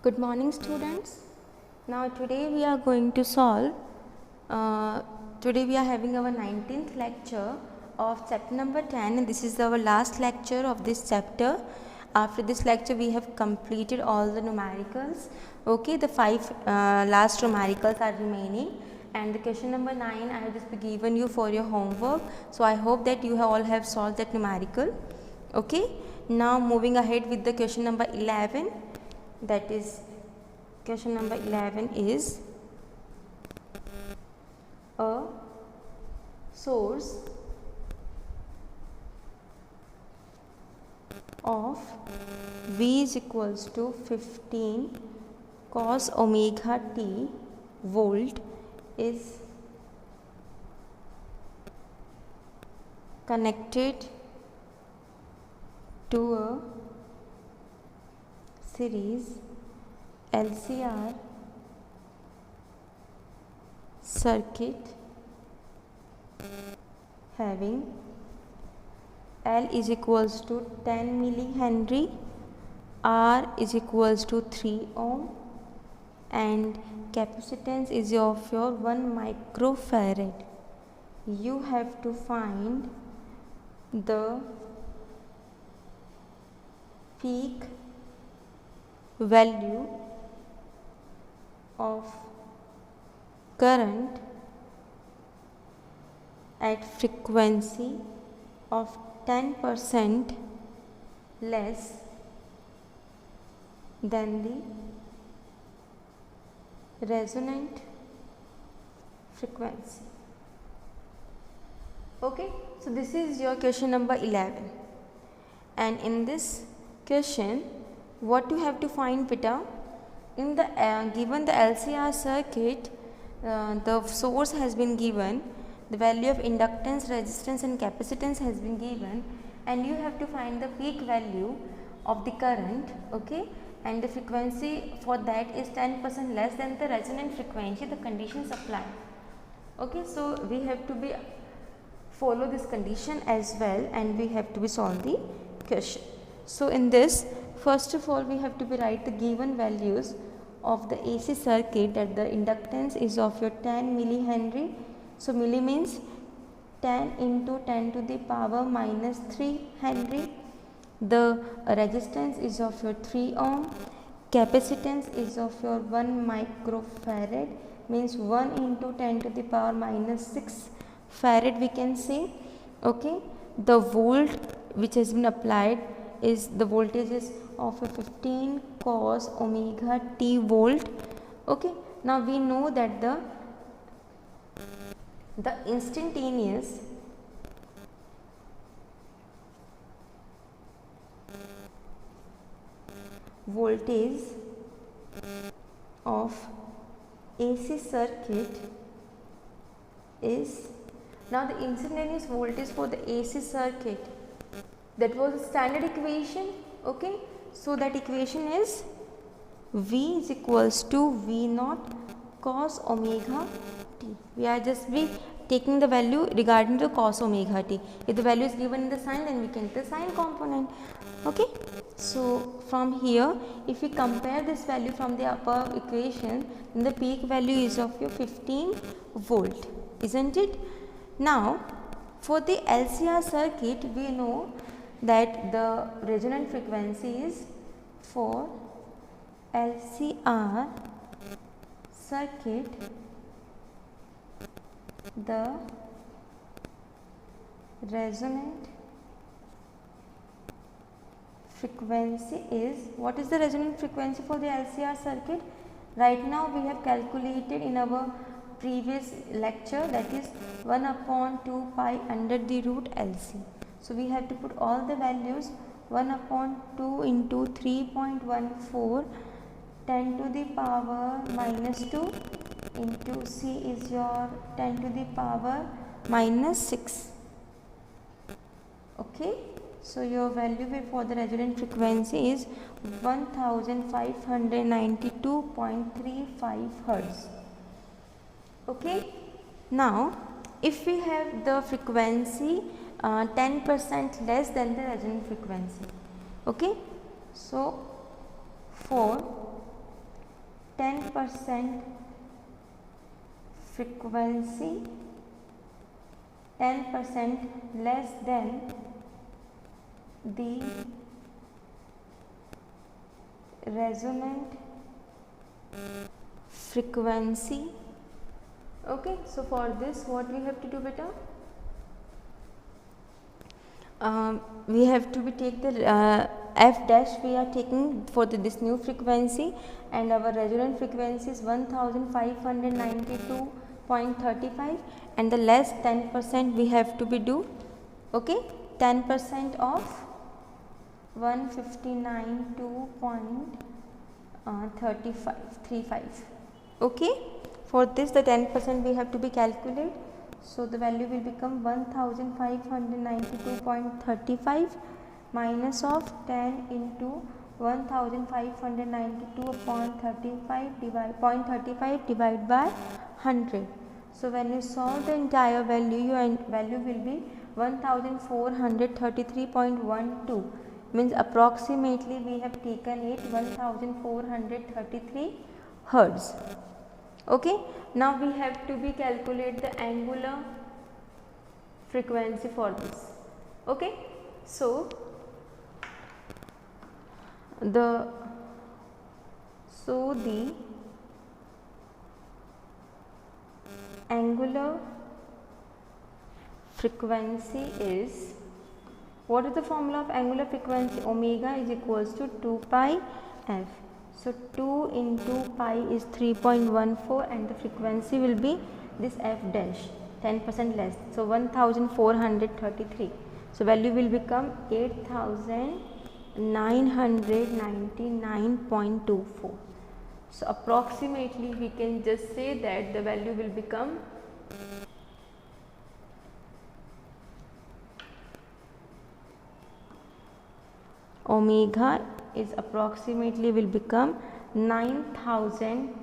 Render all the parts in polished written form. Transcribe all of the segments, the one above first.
Good morning, students. Now today we are going to solve, today we are having our 19th lecture of chapter number 10, and this is our last lecture of this chapter. After this lecture we have completed all the numericals. Okay, the 5 last numericals are remaining, and the question number 9 I have just given you for your homework. So I hope that you all have solved that numerical. Okay, now moving ahead with the question number 11. That is, question number 11 is a source of V is equals to 15 cos omega t volt is connected to a series LCR circuit having L is equals to 10 millihenry, R is equals to 3 ohm, and capacitance is of your 1 microfarad. You have to find the peak value of current at frequency of 10% less than the resonant frequency. Okay, so this is your question number 11, and in this question what you have to find, beta, in the given the LCR circuit, the source has been given, the value of inductance, resistance and capacitance has been given, and you have to find the peak value of the current. Okay, and the frequency for that is 10% less than the resonant frequency, the conditions applied. Okay, so we have to be follow this condition as well, and we have to be solve the question. So in this, first of all we have to be write the given values of the AC circuit, that the inductance is of your 10 millihenry. So milli means 10 into 10 to the power minus 3 henry. The resistance is of your 3 ohm. Capacitance is of your 1 microfarad, means 1 into 10 to the power minus 6 farad we can say. Okay, the volt which has been applied is the voltage is of a 15 cos omega t volt. Okay, now we know that the instantaneous voltage of AC circuit is, now the instantaneous voltage for the AC circuit, that was a standard equation. Okay, so that equation is V is equals to V naught cos omega t. We are just be taking the value regarding the cos omega t. If the value is given in the sign, then we can take the sign component. Okay, so from here if we compare this value from the above equation, then the peak value is of your 15 volt, isn't it? Now for the LCR circuit, we know that the resonant frequency is for LCR circuit, the resonant frequency is, what is the resonant frequency for the LCR circuit? Right now we have calculated in our previous lecture, that is 1 upon 2 pi under the root LC. So we have to put all the values, 1 upon 2 into 3.14, 10 to the power minus 2 into C is your 10 to the power minus 6. Okay, so your value for the resonant frequency is 1592.35 Hertz. Okay, now if we have the frequency 10% less than the resonant frequency. Okay, so for 10% frequency 10% less than the resonant frequency. Okay, so for this what we have to do, beta? We have to take the f dash we are taking for this new frequency, and our resonant frequency is 1592.35, and the less 10% we have to be do. Okay, 10% of 159.35. Okay, for this the 10% we have to be calculate. So the value will become 1592.35 minus of 10 into 1592 upon 35 divided by 100. So when you solve the entire value, your value will be 1433.12, means approximately we have taken it 1433 hertz. Okay, now we have to be calculate the angular frequency for this. Okay, so the angular frequency is, what is the formula of angular frequency? Omega is equals to 2 pi f. So 2 into pi is 3.14, and the frequency will be this f dash, 10% less, so 1433. So value will become 8999.24. So approximately we can just say that the value will become omega is approximately will become 9000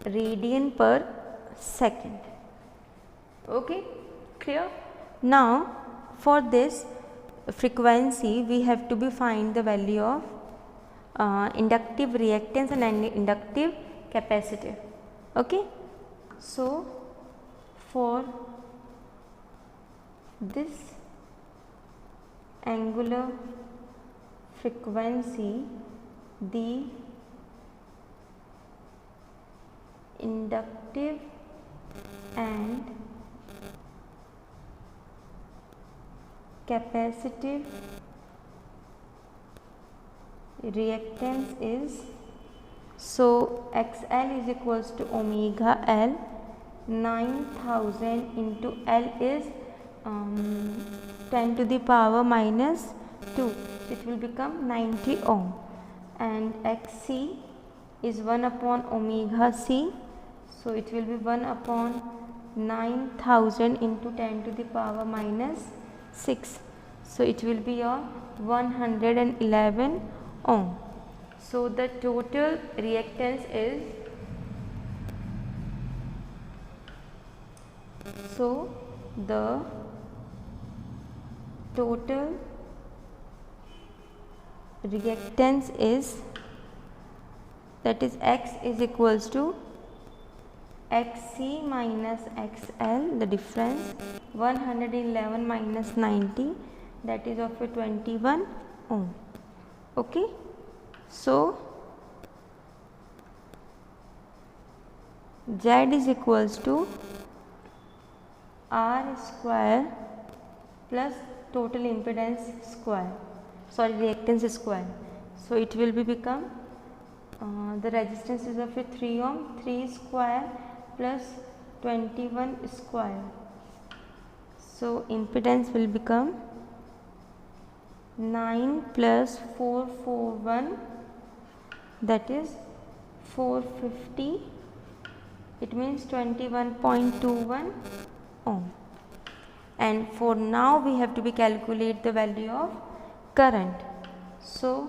radian per second. Okay, clear? Now for this frequency we have to be find the value of inductive reactance and inductive capacitor. Okay, so for this angular frequency, the inductive and capacitive reactance is, so XL is equals to omega L, 9000 into L is 10 to the power minus 2, it will become 90 ohm, and XC is 1 upon omega C, so it will be 1 upon 9000 into 10 to the power minus 6, so it will be your 111 ohm. So the total reactance is, so the total reactance is, that is X is equals to XC minus XL, the difference 111 minus 90, that is of a 21 ohm. Okay, so Z is equals to R square plus total impedance square, sorry, reactance square. So it will be become the resistance is of a 3 ohm, 3 square plus 21 square. So impedance will become 9 plus 441, that is 450, it means 21.21 ohm. And for now we have to be calculate the value of current. So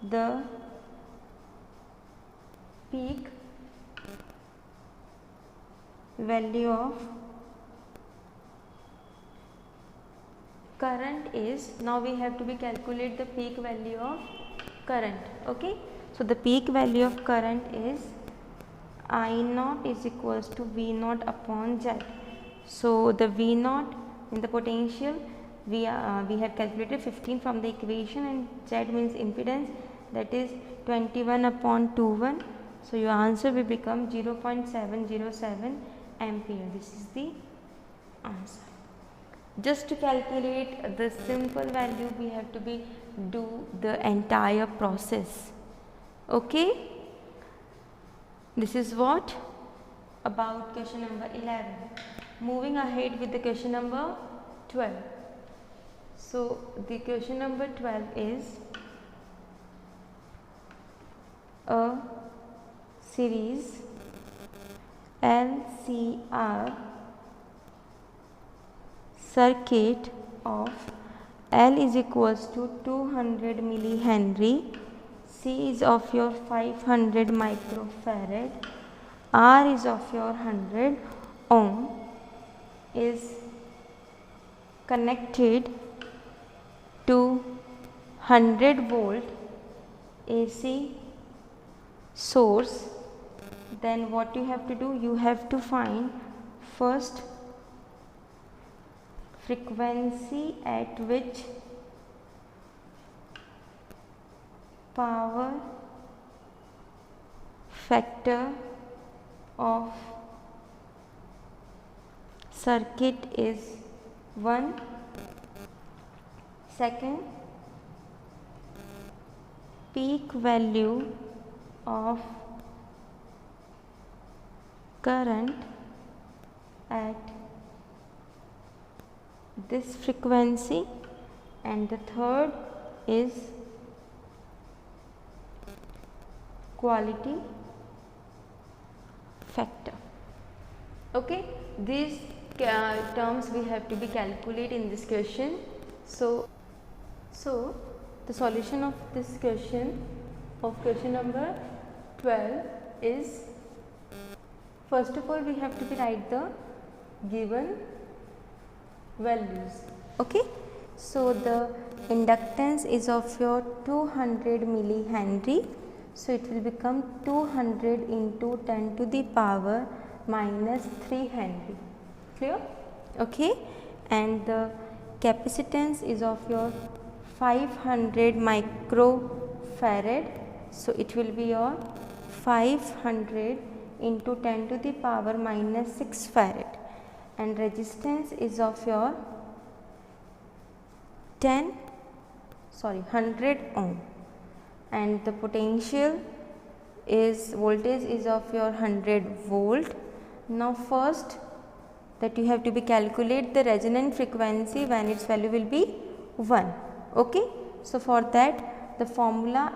the peak value of current is, now we have to be calculate the peak value of current. Okay, so the peak value of current is I naught is equals to V naught upon Z. So the V naught in the potential, we have calculated 15 from the equation, and Z means impedance, that is 21 upon 21. So your answer will become 0.707 ampere. This is the answer. Just to calculate the simple value, we have to do the entire process. Okay. This is what about question number 11. Moving ahead with the question number 12. So the question number 12 is a series LCR circuit of L is equals to 200 millihenry, C is of your 500 microfarad, R is of your 100 ohm, is connected to 100 volt AC source. Then what you have to do, you have to find first frequency at which power factor of circuit is 1. Second, peak value of current at this frequency, and the third is quality factor. Okay, these terms we have to be calculate in this question. So the solution of this question, of question number 12, is, first of all we have to be write the given values. Okay, so the inductance is of your 200 millihenry, so it will become 200 into 10 to the power minus 3 Henry. Clear? Okay, and the capacitance is of your 500 microfarad, so it will be your 500 into 10 to the power minus 6 farad, and resistance is of your 100 ohm, and the potential is, voltage is of your 100 volt. Now first that you have to be calculate the resonant frequency when its value will be 1. Okay, so for that the formula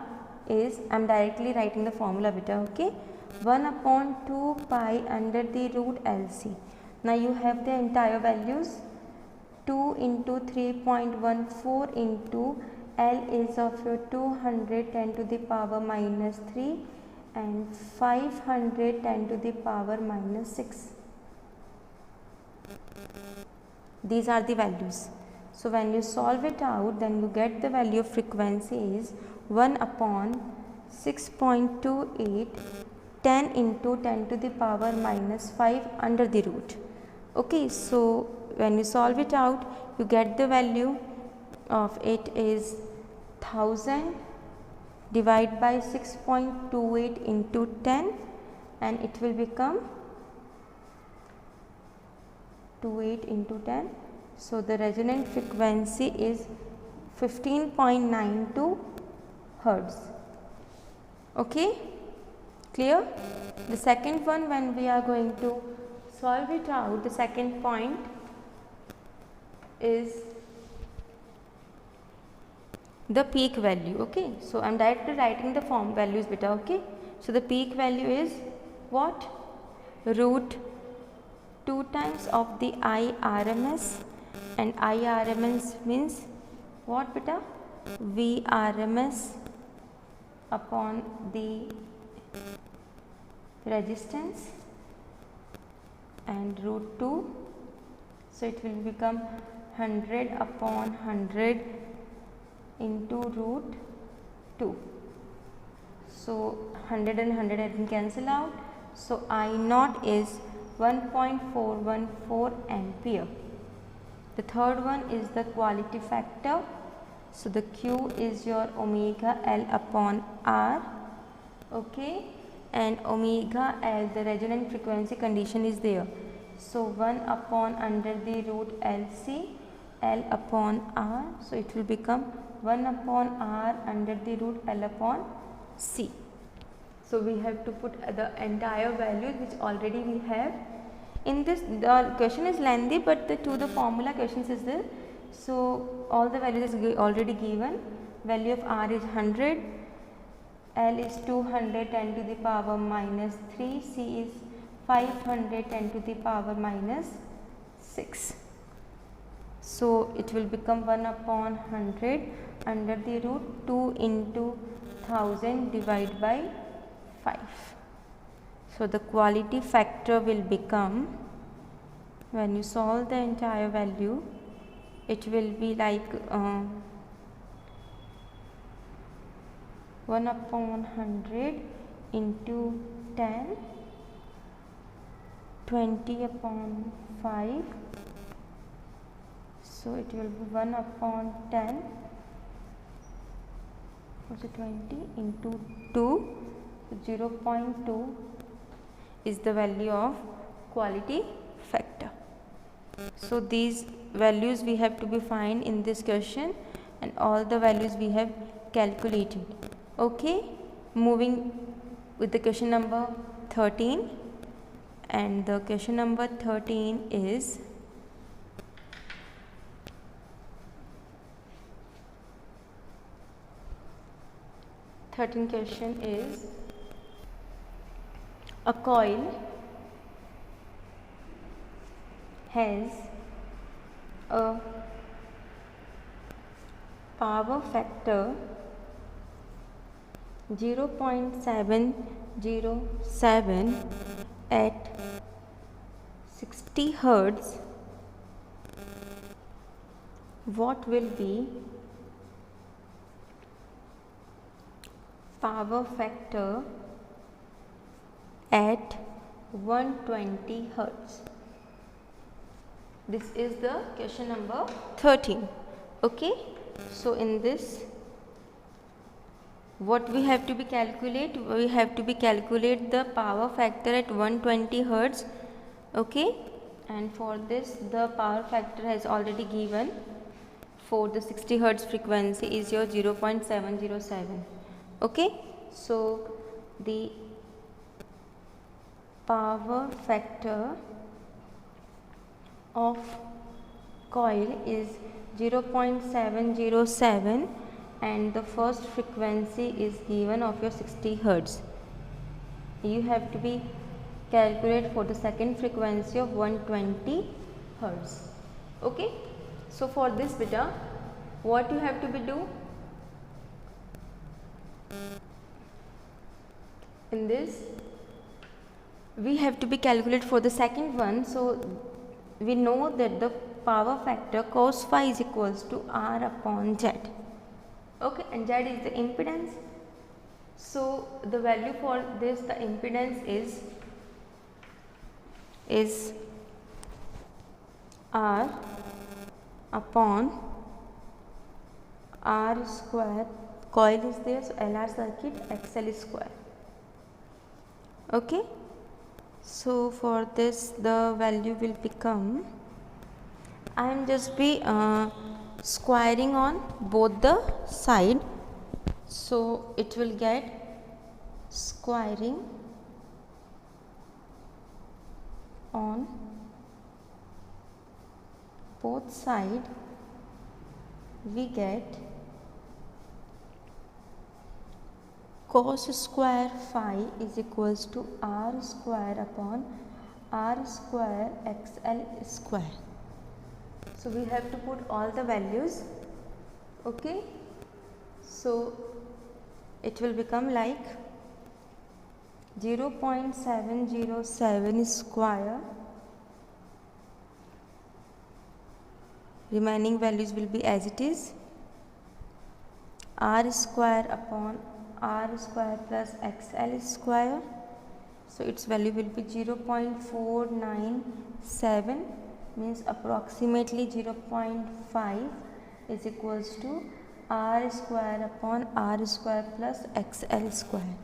is, I am directly writing the formula beta. Okay, 1 upon 2 pi under the root LC. Now you have the entire values, 2 into 3.14 into L is of your 210 to the power minus 3 and 510 to the power minus 6. These are the values. So when you solve it out, then you get the value of frequency is 1 upon 6.28 10 into 10 to the power minus 5 under the root. Okay, so when you solve it out, you get the value of it is 1000 divided by 6.28 into 10, and it will become 28 into 10. So the resonant frequency is 15.92 Hertz. Okay, clear? The second one, when we are going to solve it out, the second point is the peak value. Okay, so I am directly writing the form values beta. Okay, so the peak value is what? Root 2 times of the IRMS, and IRMS means what beta? VRMS upon the resistance, and root 2, so it will become 100 upon 100 into root 2. So 100 and 100 I can cancel out, So I naught is 1.414 ampere. The third one is the quality factor. So the Q is your omega L upon R. Okay, and omega L, the resonant frequency condition is there. So 1 upon under the root LC L upon R. So it will become 1 upon R under the root L upon C. So we have to put the entire values which already we have. In this, the question is lengthy, but the formula questions is there. So all the values is already given. Value of R is 100, L is 210 to the power minus 3, C is 510 to the power minus 6. So it will become 1 upon 100 under the root 2 into 1000 divided by 5. So the quality factor will become, when you solve the entire value, it will be like 1 upon 100 into 10, 20 upon 5. So it will be 1 upon 10, also 20 into 2, so 0.2 is the value of quality factor. So these values we have to be find in this question, and all the values we have calculated. Okay, moving with the question number 13, and the question number 13 is question is, a coil has a power factor 0.707 at 60 Hertz. What will be power factor at 120 Hertz? This is the question number 13. Okay, so in this, what we have to be calculate? We have to be calculate the power factor at 120 Hertz. Okay, and for this the power factor has already given for the 60 Hertz frequency is your 0.707. Okay, so the power factor of coil is 0.707, and the first frequency is given of your 60 Hertz. You have to be calculate for the second frequency of 120 Hertz. Okay, so for this beta, what you have to be do? In this, we have to be calculate for the second one. So we know that the power factor cos phi is equals to R upon Z. Okay, and Z is the impedance. So the value for this, the impedance is R upon R square. Coil is there, so LR circuit, XL is square. Okay, so for this the value will become, I am just be squaring on both the side, so it will get squaring on both side, we get cos square phi is equals to R square upon R square XL square. So we have to put all the values. Okay, so it will become like 0.707 square, remaining values will be as it is, R square upon R square plus XL square. So its value will be 0.497, means approximately 0.5 is equals to r square upon r square plus xl square.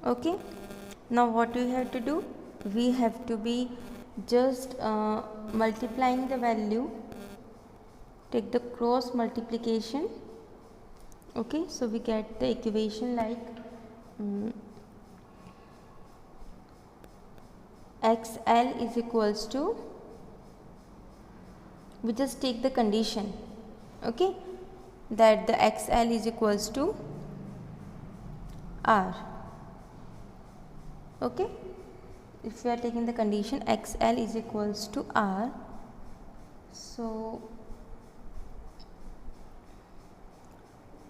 Okay, now what we have to do, we have to be just multiplying the value, take the cross multiplication. Okay, so we get the equation like xl is equals to, we just take the condition, okay, that the xl is equals to r. Okay, if we are taking the condition xl is equals to r, so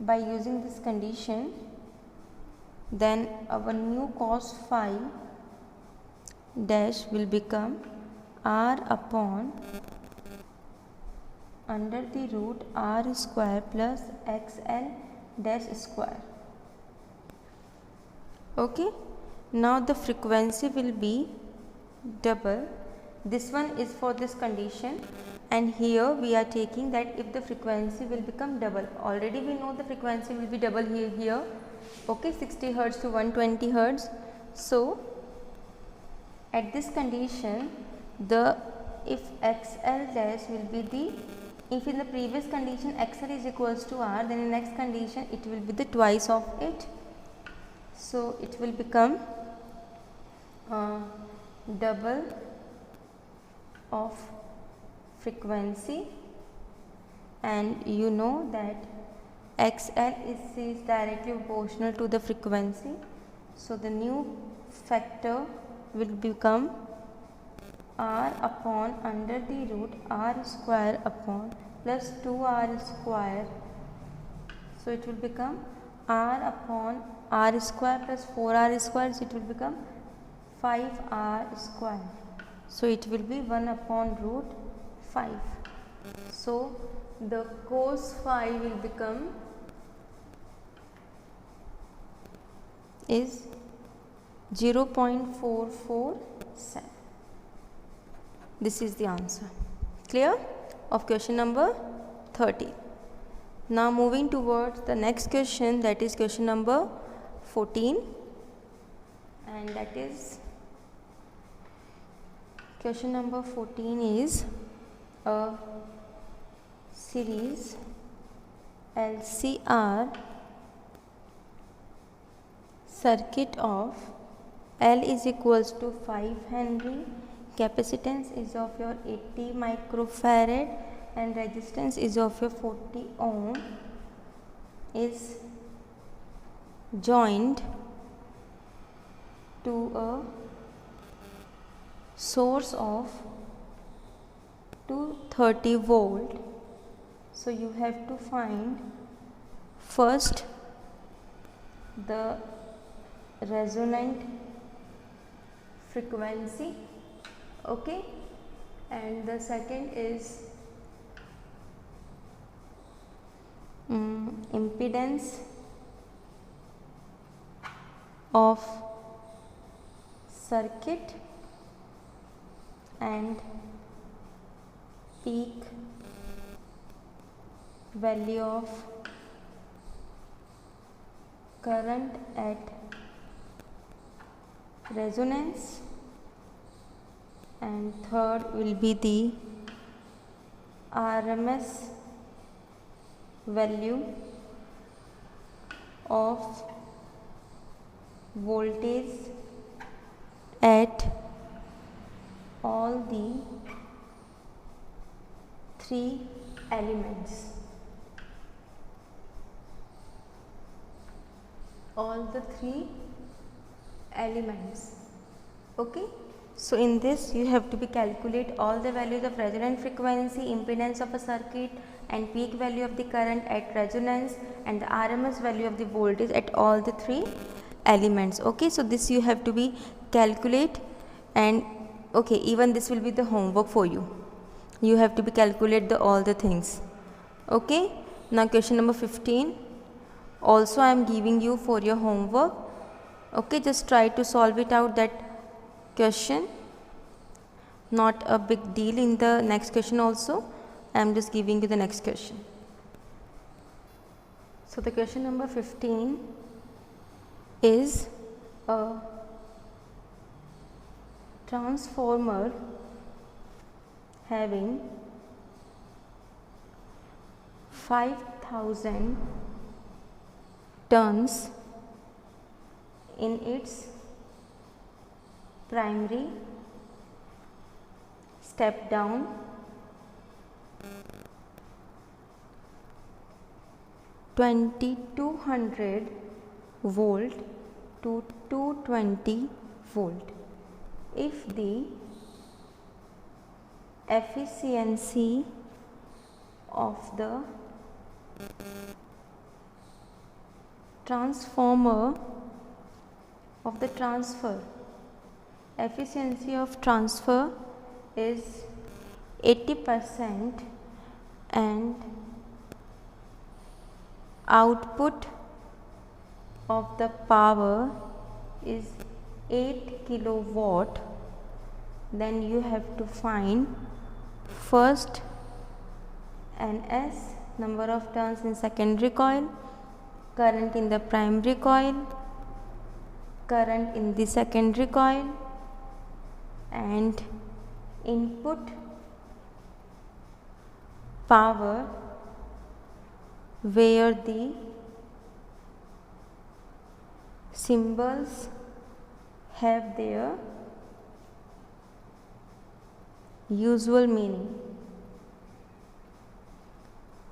by using this condition, then our new cos phi dash will become r upon under the root r square plus xl dash square. Okay, now the frequency will be double. This one is for this condition, and here we are taking that if the frequency will become double, already we know the frequency will be double here, okay, 60 Hz to 120 Hz. So at this condition, the if xl dash will be the, if in the previous condition xl is equals to r, then in next condition it will be the twice of it. So it will become double of frequency, and you know that xl is directly proportional to the frequency. So the new factor will become r upon under the root r square upon plus 2r square. So it will become r upon r square plus 4r square, so it will become 5r square. So it will be 1 upon root 5. So the cos phi will become is 0.447. This is the answer. Clear of question number 30. Now moving towards the next question, that is question number 14, and that is question number 14 is a series LCR circuit of L is equals to 5 Henry, capacitance is of your 80 microfarad and resistance is of your 40 ohm, is joined to a source of 230 volt. So you have to find first the resonant frequency, okay, and the second is impedance of circuit and peak value of current at resonance, and third will be the RMS value of voltage at all the three elements. All the three elements, okay. So in this you have to be calculate all the values of resonant frequency, impedance of a circuit, and peak value of the current at resonance, and the RMS value of the voltage at all the three elements, okay. So this you have to be calculate, and okay, even this will be the homework for you. You have to be calculate the all the things, okay. Now question number 15 also I am giving you for your homework. Okay, just try to solve it out, that question. Not a big deal. In the next question also, I am just giving you the next question. So the question number 15 is a transformer having 5,000 turns in its primary, step down, (2200) volt to 220 volt. If the efficiency of the transformer of the transfer efficiency of transfer is 80% and output of the power is 8 kilowatt, then you have to find first Ns, number of turns in secondary coil, current in the primary coil, current in the secondary coil, and input power where the symbols have their usual meaning.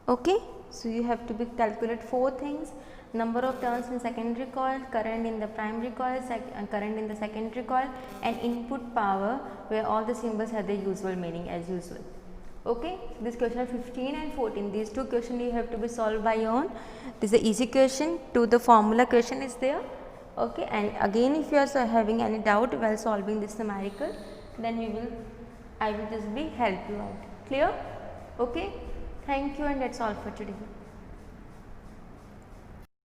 Okay, so you have to calculate 4 things: number of turns in secondary coil, current in the primary coil, current in the secondary coil, and input power where all the symbols have their usual meaning as usual. Okay, this question 15 and 14, these 2 questions you have to be solved by your own. This is the easy question. To the formula question is there. Okay, and again if you are having any doubt while solving this numerical, then I will just help you out. Clear? Okay, thank you, and that's all for today.